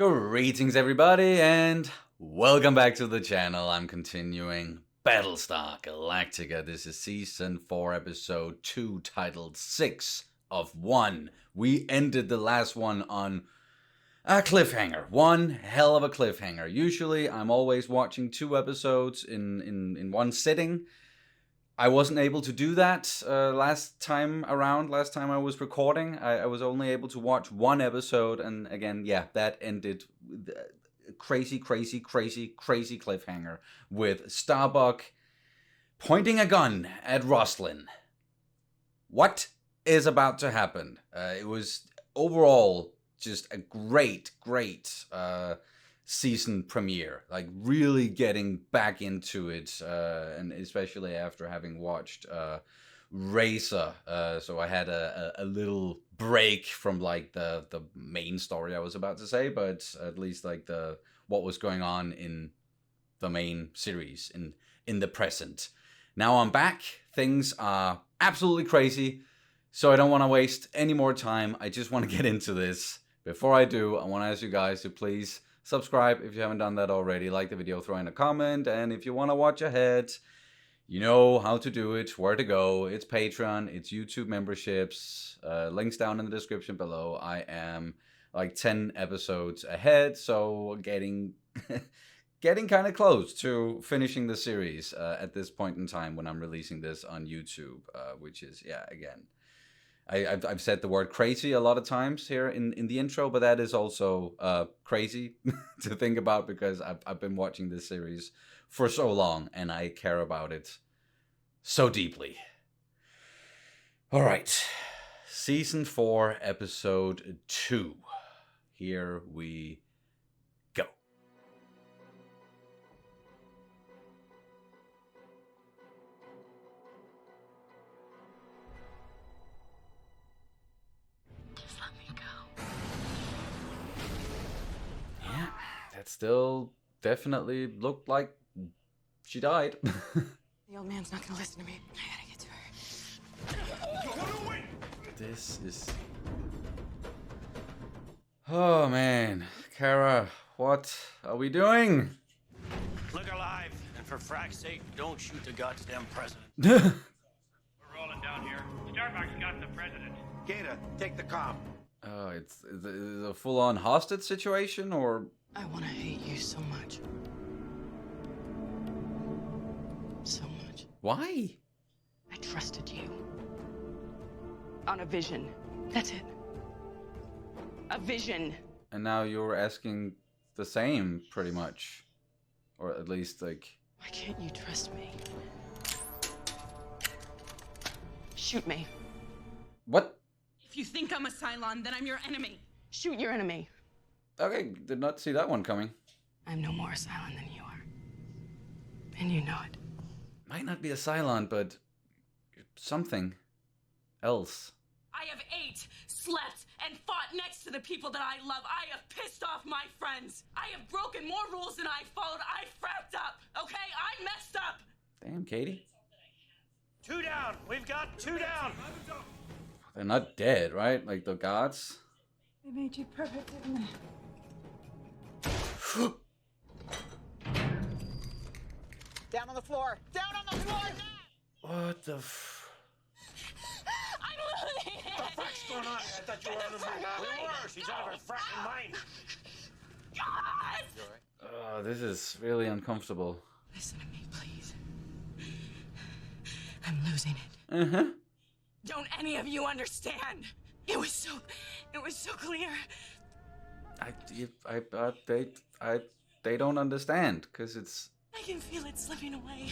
Greetings everybody and welcome back to the channel. I'm continuing Battlestar Galactica. This is season 4 episode 2 titled 6 of 1. We ended the last one on a cliffhanger. One hell of a cliffhanger. Usually I'm always watching 2 episodes in one sitting. I wasn't able to do that last time I was recording. I was only able to watch 1 episode, and again, yeah, that ended with a crazy cliffhanger with Starbuck pointing a gun at Roslin. What is about to happen? It was overall just a great season premiere, like really getting back into it, and especially after having watched Razor, so I had a little break from like the main story I was about to say, but at least like what was going on in the main series in the present. Now I'm back. Things are absolutely crazy, so I don't want to waste any more time. I just want to get into this. Before I do, I want to ask you guys to please subscribe if you haven't done that already. Like the video, throw in a comment, and if you want to watch ahead, you know how to do it, where to go. It's Patreon, it's YouTube memberships, links down in the description below. I am like 10 episodes ahead, so getting kind of close to finishing the series at this point in time when I'm releasing this on YouTube, which is, yeah, again, I've said the word crazy a lot of times here in the intro, but that is also crazy to think about because I've been watching this series for so long and I care about it so deeply. All right, season 4, episode 2. Here we go. That still definitely looked like she died. The old man's not gonna listen to me. I gotta get to her. This is... Oh man, Kara, what are we doing? Look alive, and for frack's sake, don't shoot the goddamn president. We're rolling down here. Starbuck's got the president. Gata, take the comm. Oh, it's a full-on hostage situation, or... I wanna hate you so much. So much. Why? I trusted you. On a vision. That's it. A vision. And now you're asking the same, pretty much. Or at least, like... Why can't you trust me? Shoot me. What? If you think I'm a Cylon, then I'm your enemy. Shoot your enemy. Okay, did not see that one coming. I'm no more a Cylon than you are. And you know it. Might not be a Cylon, but... something else. I have ate, slept, and fought next to the people that I love. I have pissed off my friends. I have broken more rules than I followed. I fracked up, okay? I messed up. Damn, Katie. 2 down. We've got 2 down. They're not dead, right? Like the gods? They made you perfect, didn't they? Down on the floor! Down on the floor now! What the I'm losing it! What the frack's going on? I thought you were on the move. We were. She's out of her fracking mind. God! Oh, this is really uncomfortable. Listen to me, please. I'm losing it. Uh-huh. Don't any of you understand? It was so clear. They don't understand, because it's... I can feel it slipping away.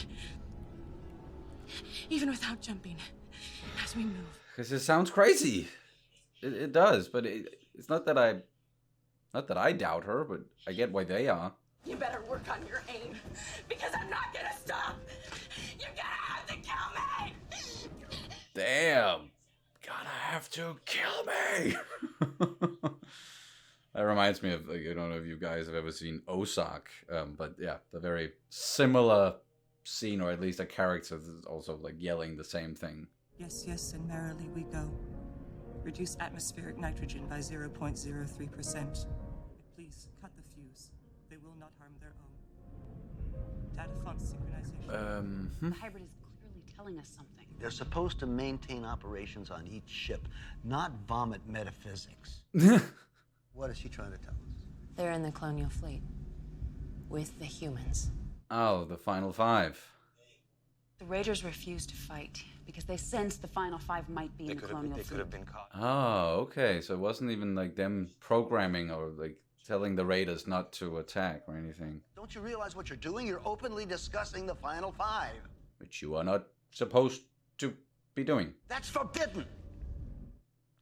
Even without jumping. As we move. Because it sounds crazy. It does, but it's not that I doubt her, but I get why they are. You better work on your aim, because I'm not gonna stop. You're gonna have to kill me. Damn. Gotta have to kill me. That reminds me of, like, I don't know if you guys have ever seen Ozark, but yeah, the very similar scene, or at least a character that's also like yelling the same thing. Yes, yes, and merrily we go. Reduce atmospheric nitrogen by 0.03%. Please Please, cut the fuse. They will not harm their own. Data font synchronization. The hybrid is clearly telling us something. They're supposed to maintain operations on each ship, not vomit metaphysics. What is she trying to tell us? They're in the colonial fleet. With the humans. Oh, the final five. The Raiders refused to fight because they sensed the final five might be in the colonial fleet. They could have been caught. Oh, okay. So it wasn't even like them programming or like telling the Raiders not to attack or anything. Don't you realize what you're doing? You're openly discussing the final five. Which you are not supposed to be doing. That's forbidden.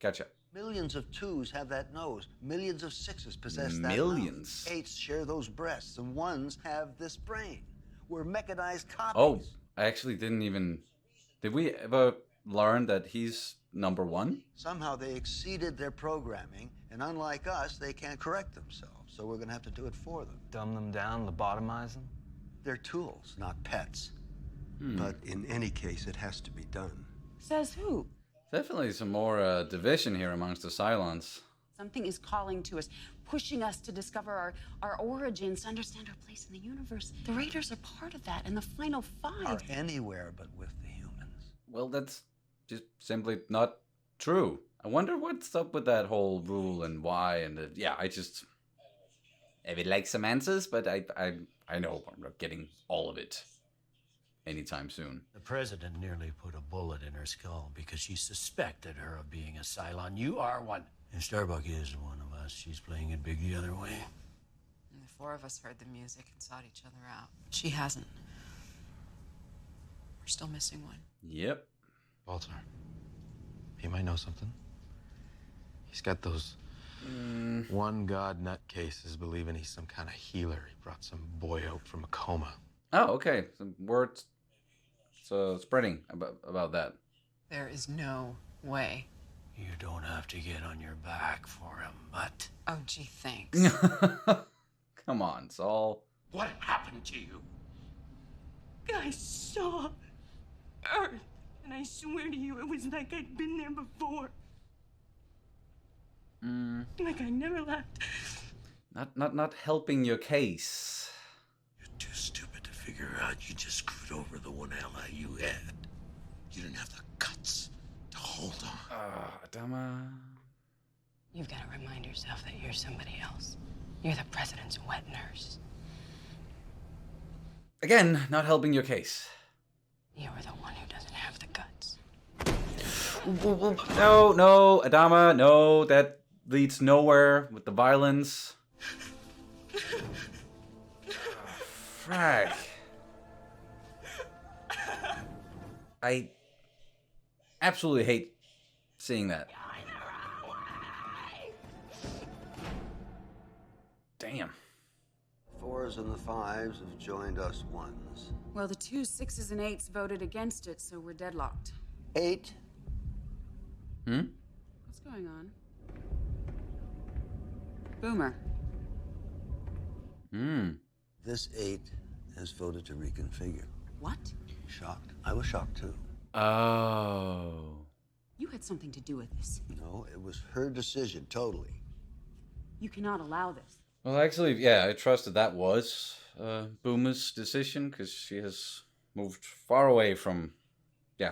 Gotcha. Millions of twos have that nose. Millions of sixes possess that Millions? mouth. Eights share those breasts, and ones have this brain. We're mechanized copies. Oh, I actually didn't even... Did we ever learn that he's number one? Somehow they exceeded their programming, and unlike us, they can't correct themselves. So we're going to have to do it for them. Dumb them down, lobotomize them? They're tools, not pets. But in any case, it has to be done. Says who? Definitely some more division here amongst the Cylons. Something is calling to us, pushing us to discover our origins, to understand our place in the universe. The Raiders are part of that, and the final five. Are anywhere but with the humans. Well, that's just simply not true. I wonder what's up with that whole rule and why and yeah, I would like some answers, but I know I'm not getting all of it anytime soon. The president nearly put a bullet in her skull because she suspected her of being a Cylon. You are one. And Starbuck is one of us. She's playing it big the other way. And the four of us heard the music and sought each other out. She hasn't. We're still missing one. Yep. Baltar. He might know something. He's got those one god nutcases believing he's some kind of healer. He brought some boy out from a coma. Oh, okay. Some words spreading about that. There is no way. You don't have to get on your back for him, but... Oh, gee, thanks. Come on, Saul. What happened to you? I saw Earth, and I swear to you, it was like I'd been there before. Like I never left. Not helping your case. You're too stupid to figure out you just screwed over the one ally you had. You didn't have the guts to hold on. Adama. You've got to remind yourself that you're somebody else. You're the president's wet nurse. Again, not helping your case. You're the one who doesn't have the guts. No, Adama, no, that leads nowhere with the violence. Frack. I absolutely hate seeing that. Damn. Fours and the fives have joined us ones. Well, the twos, sixes, and eights voted against it, so we're deadlocked. 8. What's going on? Boomer. This 8 has voted to reconfigure. What? Shocked. I was shocked too. Oh. You had something to do with this. No, it was her decision, totally. You cannot allow this. Well, actually, yeah, I trusted that was Boomer's decision because she has moved far away from, yeah.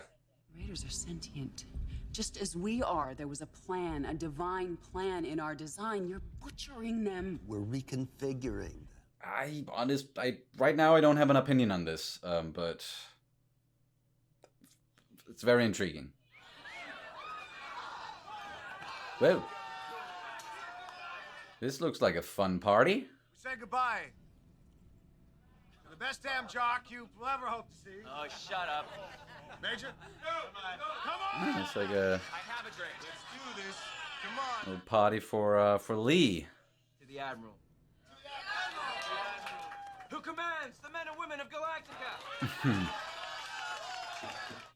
Raiders are sentient. Just as we are, there was a plan, a divine plan in our design. You're butchering them. We're reconfiguring. Right now I don't have an opinion on this, but it's very intriguing. Whoa. This looks like a fun party. Say goodbye to the best damn jock you will ever hope to see. Oh, shut up. Major, come on! It's like a I have a drink. Let's do this. Come on. little party for Lee. To the Admiral. Who commands the men and women of Galactica?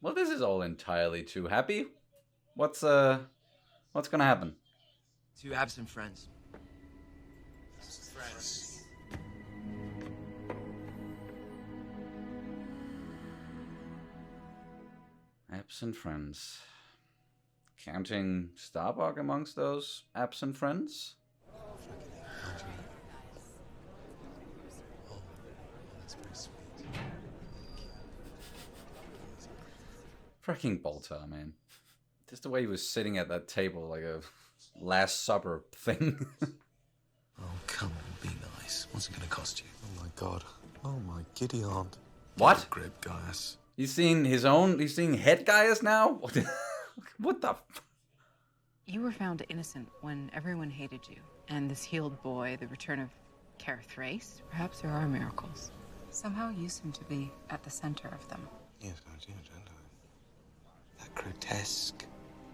Well, this is all entirely too happy. What's gonna happen? 2 absent friends. Friends. Absent friends. Counting Starbuck amongst those absent friends? Freaking Baltar, man. Just the way he was sitting at that table like a Last Supper thing. Oh, come on, be nice. What's it going to cost you? Oh, my God. Oh, my giddy aunt. What? Grip, Gaius. He's seeing head Gaius now? What the You were found innocent when everyone hated you. And this healed boy, the return of Thrace. Perhaps there are miracles. Somehow you seem to be at the center of them. Yes, I do, don't I? That grotesque,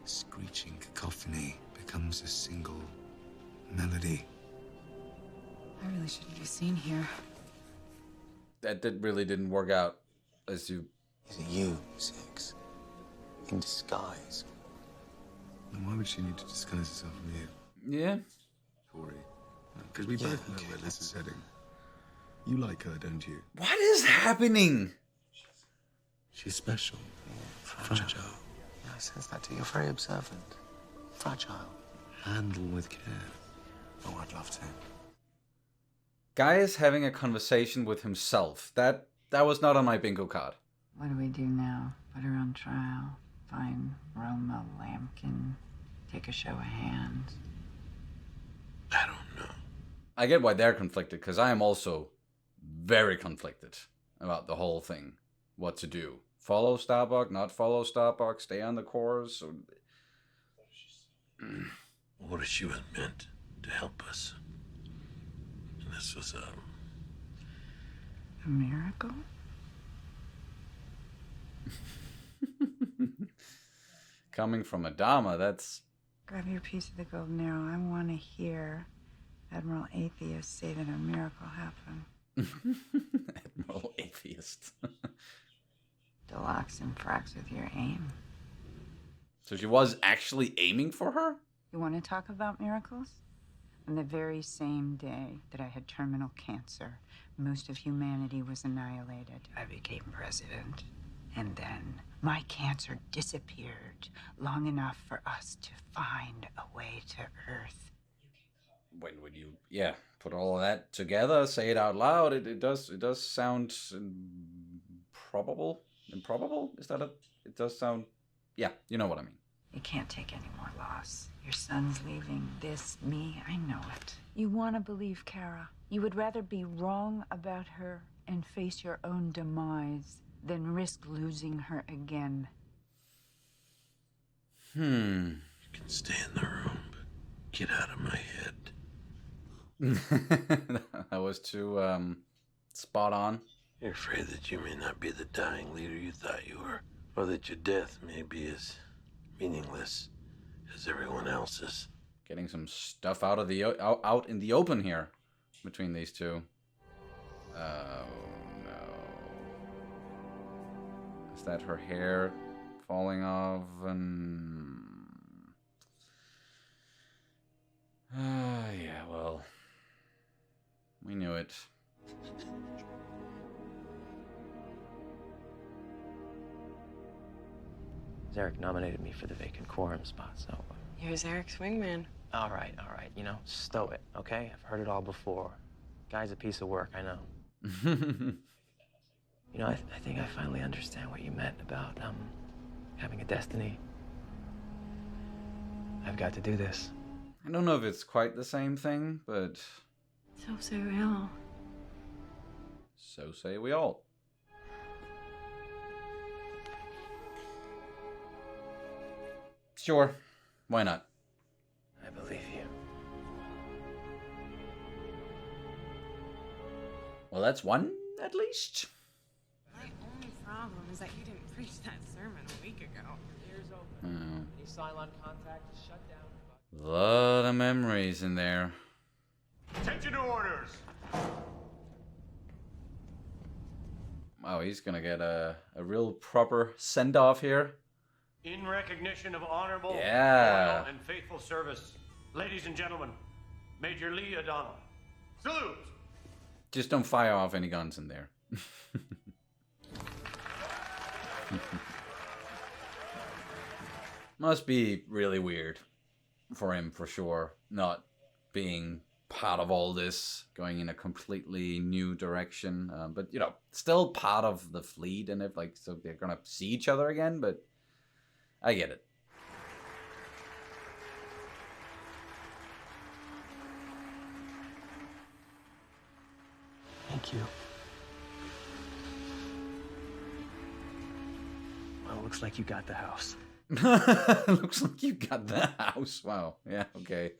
screeching cacophony becomes a single melody. I really shouldn't be seen here. That really didn't work out as you... Is it you, Six? In disguise? And why would she need to disguise herself from you? Yeah. Tori. Because we both know where this is heading. You like her, don't you? What is happening? She's special. Fragile. Yeah, I sense that too. You're very observant. Fragile. Handle with care. Oh, I'd love to. Gaius having a conversation with himself. That was not on my bingo card. What do we do now? Put her on trial? Find Roma Lampkin? Take a show of hands? I don't know. I get why they're conflicted, because I am also very conflicted about the whole thing. What to do. Follow Starbuck, not follow Starbuck, stay on the course. Or... What if she was meant to help us? And this was a miracle? Coming from Adama, that's... Grab your piece of the golden arrow. I want to hear Admiral Atheist say that a miracle happened. Admiral Atheist. Deluxe and fracks with your aim. So she was actually aiming for her? You want to talk about miracles? On the very same day that I had terminal cancer, most of humanity was annihilated. I became president. And then my cancer disappeared long enough for us to find a way to Earth. When would you, put all of that together, say it out loud, it does sound improbable? Improbable? Is that it does sound, yeah, you know what I mean. You can't take any more loss. Your son's leaving. This, me, I know it. You want to believe Kara. You would rather be wrong about her and face your own demise than risk losing her again. You can stay in the room, but get out of my head. That was too, spot on. You're afraid that you may not be the dying leader you thought you were, or that your death may be as meaningless as everyone else's. Getting some stuff out in the open here between these two. Oh no. Is that her hair falling off? And yeah, well, we knew it. Zarek nominated me for the vacant quorum spot, so... You're Zarek's wingman. All right, you know, stow it, okay? I've heard it all before. Guy's a piece of work, I know. You know, I think I finally understand what you meant about, having a destiny. I've got to do this. I don't know if it's quite the same thing, but... So say we all. So say we all. Sure. Why not? I believe you. Well, that's one, at least. My only problem is that you didn't preach that sermon a week ago. Ears open. Any Cylon contact is shut down. A lot of memories in there. Attention to orders. Wow, he's gonna get a real proper send-off here. In recognition of honorable, loyal, and faithful service, ladies and gentlemen, Major Lee O'Donnell. Salute! Just don't fire off any guns in there. Must be really weird for him, for sure, not being part of all this, going in a completely new direction. But, you know, still part of the fleet, and if, like, so they're gonna see each other again, but I get it. Thank you. Well, it looks like you got the house. Looks like you got the house. Wow. Yeah, okay.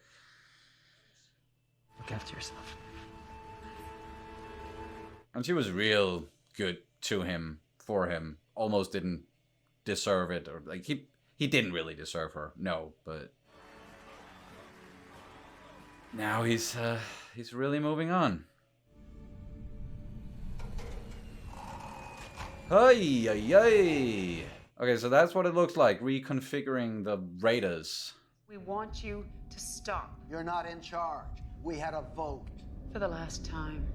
Look after yourself. And she was real good to him, for him. Almost didn't deserve it. Or like he didn't really deserve her. No, but now he's really moving on. Hey, hey, hey. Okay, so that's what it looks like, reconfiguring the Raiders. We want you to stop. You're not in charge. We had a vote. For the last time.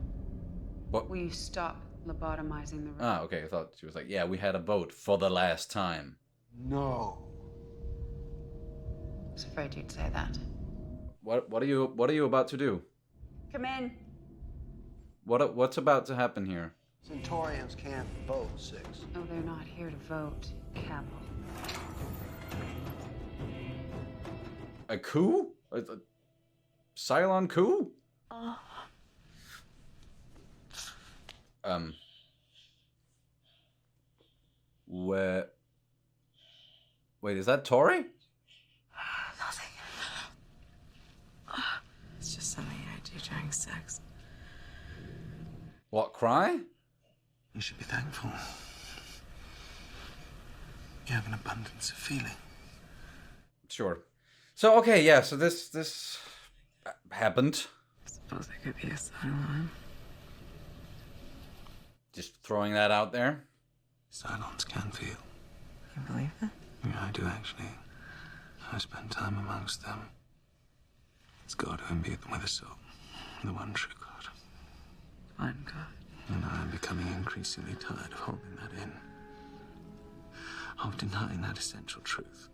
What? Will you stop lobotomizing the Raiders? Ah, okay, I thought she was like, yeah, we had a vote for the last time. No. I was afraid you'd say that. What are you about to do? Come in. What's about to happen here? Centaurians can't vote, Six. Oh, they're not here to vote, Campbell. A coup? A Cylon coup? Where? Wait, is that Tori? Nothing. It's just something I do during sex. What, cry? You should be thankful. You have an abundance of feeling. Sure. So, okay, yeah, so this happened. I suppose I could be a Cylon. Just throwing that out there. Cylons can feel. You believe that? Yeah, I do actually. I spend time amongst them. It's God who imbued them with a soul. The one true God. One God. And I am becoming increasingly tired of holding that in. Of denying that essential truth.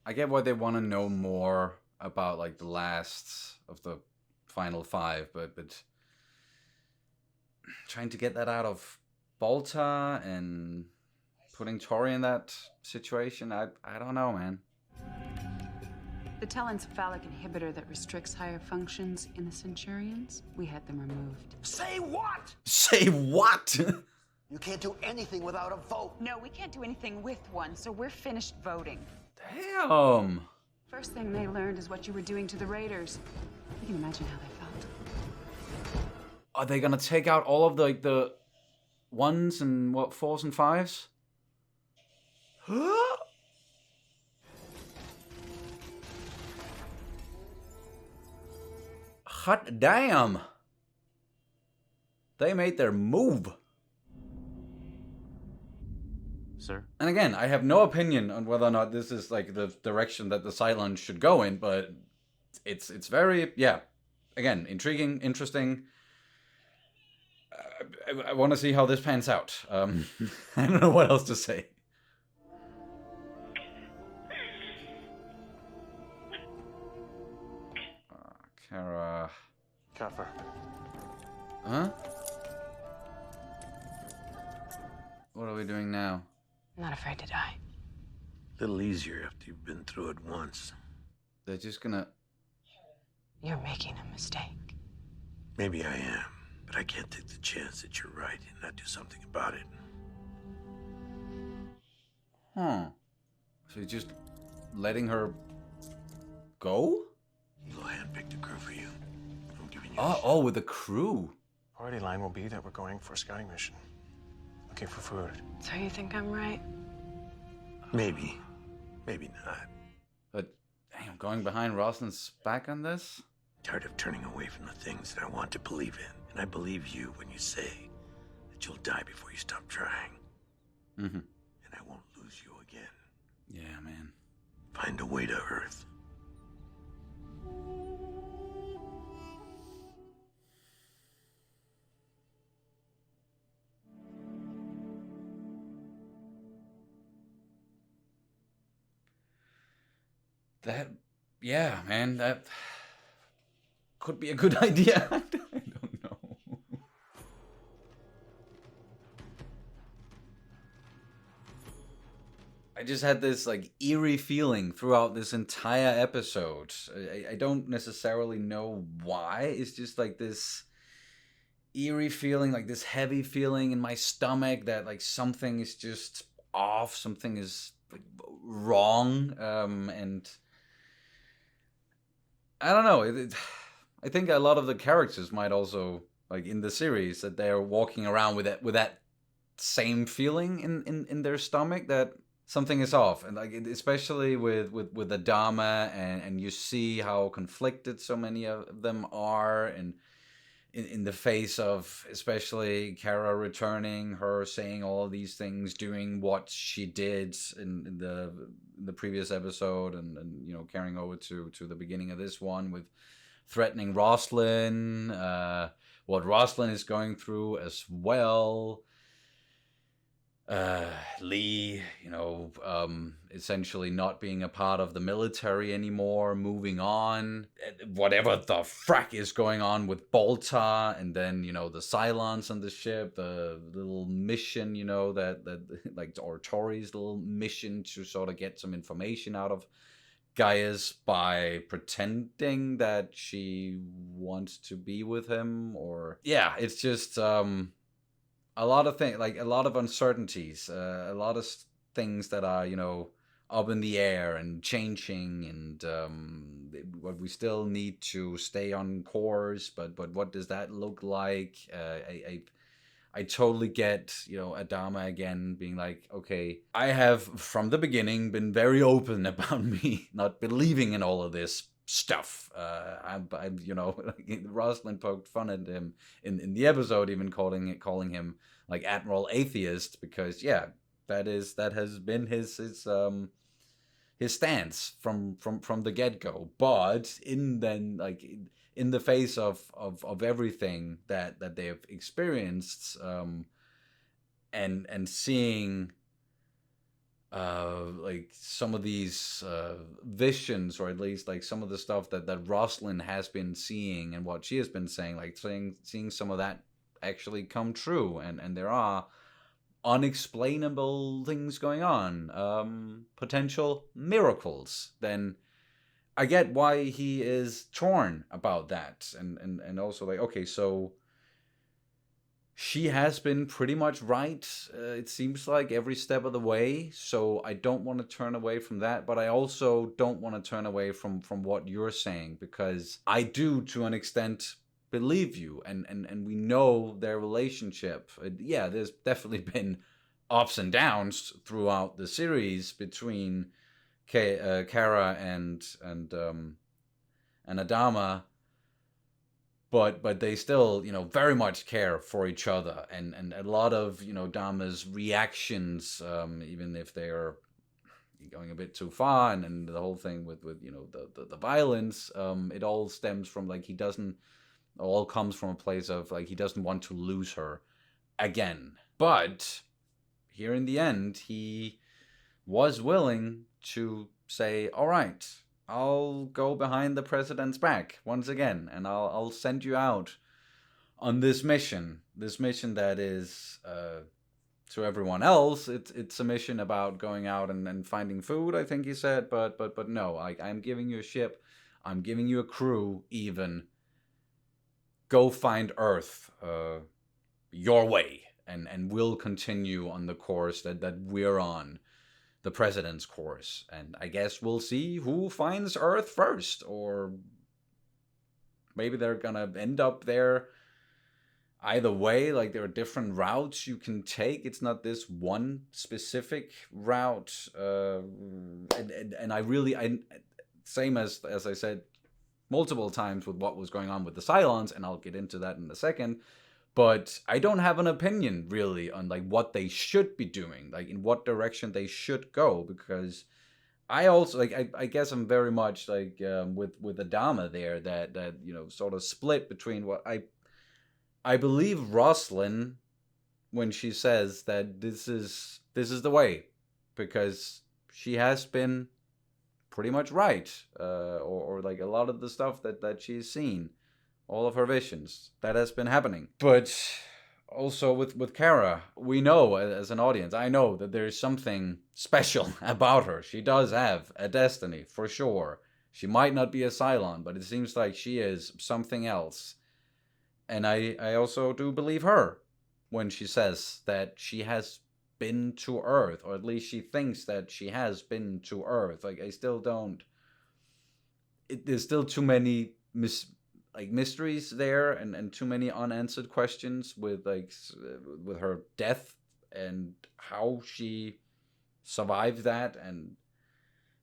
I get why they want to know more about, like, the last of the final five, but trying to get that out of Balta and putting Tori in that situation, I don't know, man. The telencephalic inhibitor that restricts higher functions in the Centurions, we had them removed. Say what? Say what? You can't do anything without a vote. No, we can't do anything with one, so we're finished voting. Damn. First thing they learned is what you were doing to the Raiders. You can imagine how they felt. Are they gonna take out all of the ones and what, fours and fives? Hot damn. They made their move. Sir? And again, I have no opinion on whether or not this is like the direction that the Cylons should go in, but it's very, yeah, again, intriguing, interesting. I want to see how this pans out. I don't know what else to say. Kara. Kaffer. Huh? What are we doing now? I'm not afraid to die. A little easier after you've been through it once. They're just gonna... You're making a mistake. Maybe I am, but I can't take the chance that you're right and not do something about it. Huh. So you're just letting her go? You'll handpick the crew for you. I'm giving you Oh, with the crew. Party line will be that we're going for a scouting mission. Looking for food. So you think I'm right? Maybe. Maybe not. But, damn, going behind Roslin's back on this? Tired of turning away from the things that I want to believe in. And I believe you when you say that you'll die before you stop trying. Mm-hmm. And I won't lose you again. Yeah, man. Find a way to Earth. That, yeah, man, that could be a good idea. I don't know. just had this like eerie feeling throughout this entire episode. I don't necessarily know why. It's just like this eerie feeling, like this heavy feeling in my stomach that like something is just off, something is like, wrong, and I don't know. I think a lot of the characters might also, like in the series, that they're walking around with that same feeling in their stomach that something is off, and like especially with Adama, and you see how conflicted so many of them are, and in the face of especially Kara returning, her saying all of these things, doing what she did in the previous episode, and you know, carrying over to the beginning of this one with threatening Roslin, what Roslin is going through as well. Lee, you know, essentially not being a part of the military anymore, moving on, whatever the frack is going on with Bolta, and then, you know, the Cylons on the ship, the little mission, you know, that like, or Tori's little mission to sort of get some information out of Gaius by pretending that she wants to be with him, or yeah, it's just a lot of things, like a lot of uncertainties, a lot of things that are, you know, up in the air and changing, and what we still need to stay on course, but what does that look like? I totally get, you know, Adama again being like, okay, I have from the beginning been very open about me not believing in all of this stuff. I you know, Roslin poked fun at him in the episode, even calling him like Admiral Atheist, because yeah, that has been his stance from the get-go. But in the face of everything that they have experienced, and seeing like some of these visions, or at least like some of the stuff that Roslin has been seeing and what she has been saying, like seeing some of that actually come true, and there are unexplainable things going on, potential miracles, then I get why he is torn about that, and also like, okay, so she has been pretty much right, it seems like, every step of the way, so I don't want to turn away from that, but I also don't want to turn away from what you're saying, because I do, to an extent, believe you, and we know their relationship. Yeah, there's definitely been ups and downs throughout the series between Kara and Adama, but they still, you know, very much care for each other, and a lot of, you know, Dama's reactions, even if they are going a bit too far, and the whole thing with you know, the violence, it all stems from like, all comes from a place of like, he doesn't want to lose her again. But here in the end, he was willing to say, all right, I'll go behind the president's back once again, and I'll send you out on this mission that is, to everyone else, it's a mission about going out and finding food, I think he said, but no, I'm giving you a ship, I'm giving you a crew, even. Go find Earth your way, and we'll continue on the course that we're on, the president's course, and I guess we'll see who finds Earth first, or maybe they're gonna end up there either way. Like, there are different routes you can take, it's not this one specific route, and I same as I said multiple times with what was going on with the Cylons, and I'll get into that in a second, but I don't have an opinion really on like what they should be doing, like in what direction they should go, because I also like, I guess I'm very much like with Adama there, that you know, sort of split between what I believe Roslin when she says that this is the way, because she has been pretty much right, or like a lot of the stuff that she's seen, all of her visions, that has been happening. But Also with Kara, we know as an audience, I know that there is something special about her. She does have a destiny, for sure. She might not be a Cylon, but it seems like she is something else. And I also do believe her when she says that she has been to Earth, or at least she thinks that she has been to Earth. Like, I still don't... there's still too many mysteries there, and too many unanswered questions with with her death and how she survived that, and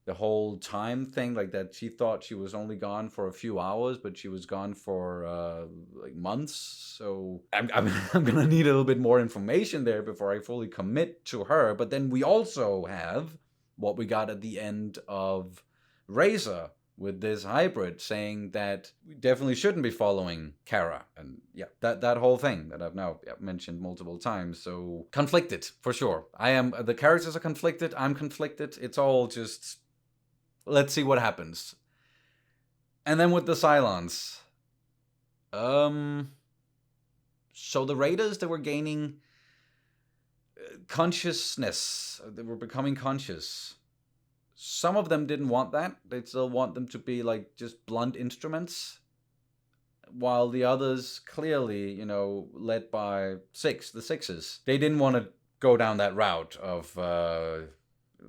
the whole time thing, like that she thought she was only gone for a few hours, but she was gone for like months. So I'm gonna need a little bit more information there before I fully commit to her. But then we also have what we got at the end of Razor, with this hybrid saying that we definitely shouldn't be following Kara. And yeah, that whole thing that I've now mentioned multiple times. So conflicted, for sure. The characters are conflicted, I'm conflicted. It's all just, let's see what happens. And then with the Cylons. So the Raiders, they were gaining consciousness. They were becoming conscious. Some of them didn't want that. They still want them to be like just blunt instruments. While the others, clearly, led by the Sixes, they didn't want to go down that route of the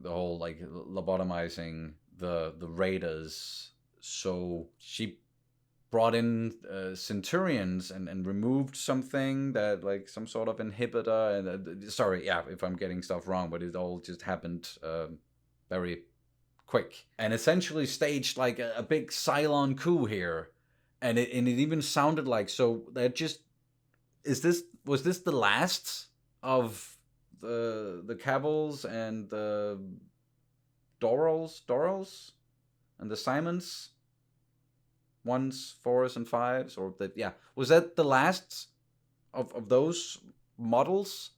whole like lobotomizing the Raiders. So she brought in Centurions and removed something that, like, some sort of inhibitor. And sorry, yeah, if I'm getting stuff wrong, but it all just happened very quick, and essentially staged like a big Cylon coup here, and it even sounded like, so that just was this the last of the Cavills and the Dorals and the Simons, 1s, 4s, and 5s, or was that the last of those models?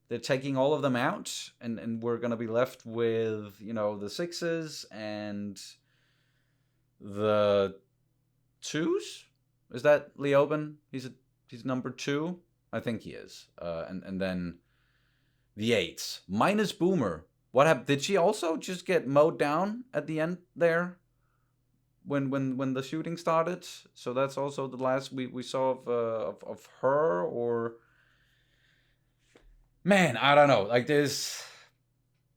They're taking all of them out, and we're going to be left with, the 6s and the 2s? Is that Leoben? He's number 2? I think he is. And then the 8s. Minus Boomer. What happened? Did she also just get mowed down at the end there? When the shooting started? So that's also the last we saw of her, or... Man, I don't know. Like, there's,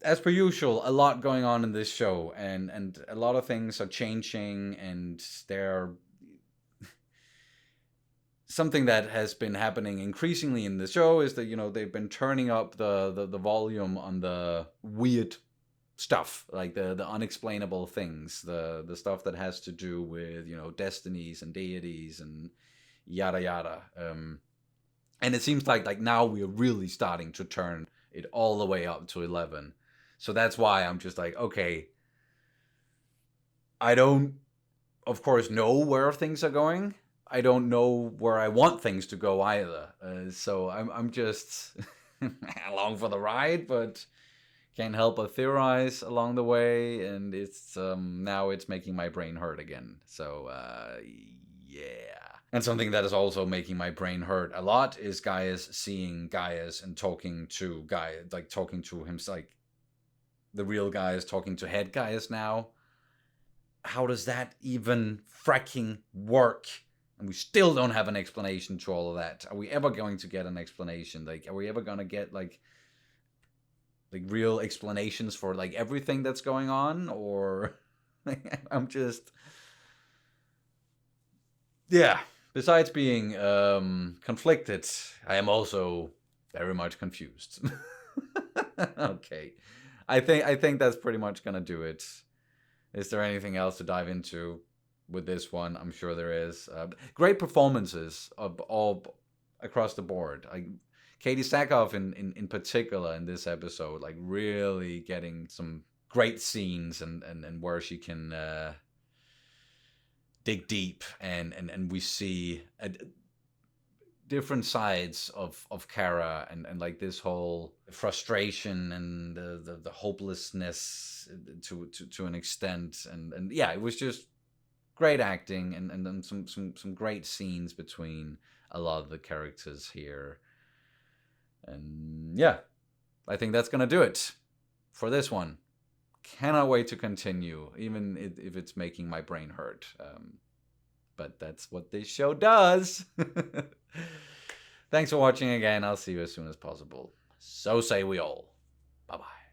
as per usual, a lot going on in this show, and a lot of things are changing, and they're... Something that has been happening increasingly in the show is that, they've been turning up the volume on the weird stuff, like the unexplainable things, the stuff that has to do with, destinies and deities and yada yada. And it seems like now we're really starting to turn it all the way up to 11. So that's why I'm just like, okay, I don't, of course, know where things are going. I don't know where I want things to go either. So I'm just along for the ride, but can't help but theorize along the way. And it's now it's making my brain hurt again. So yeah. And something that is also making my brain hurt a lot is Gaius seeing Gaius and talking to Gaius, like talking to him, like the real Gaius talking to head Gaius now. How does that even fracking work? And we still don't have an explanation to all of that. Are we ever going to get an explanation? Like, are we ever going to get like real explanations for like everything that's going on? Or I'm just, yeah. Besides being conflicted, I am also very much confused. Okay, I think that's pretty much gonna do it. Is there anything else to dive into with this one? I'm sure there is. Great performances of all across the board. Like Katie Sackhoff in particular in this episode, like really getting some great scenes and where she can dig deep, and we see different sides of Kara, and like this whole frustration and the hopelessness to an extent, and yeah, it was just great acting, and then some great scenes between a lot of the characters here. And yeah, I think that's gonna do it for this one. Cannot wait to continue, even if it's making my brain hurt. But that's what this show does. Thanks for watching again. I'll see you as soon as possible. So say we all. Bye-bye.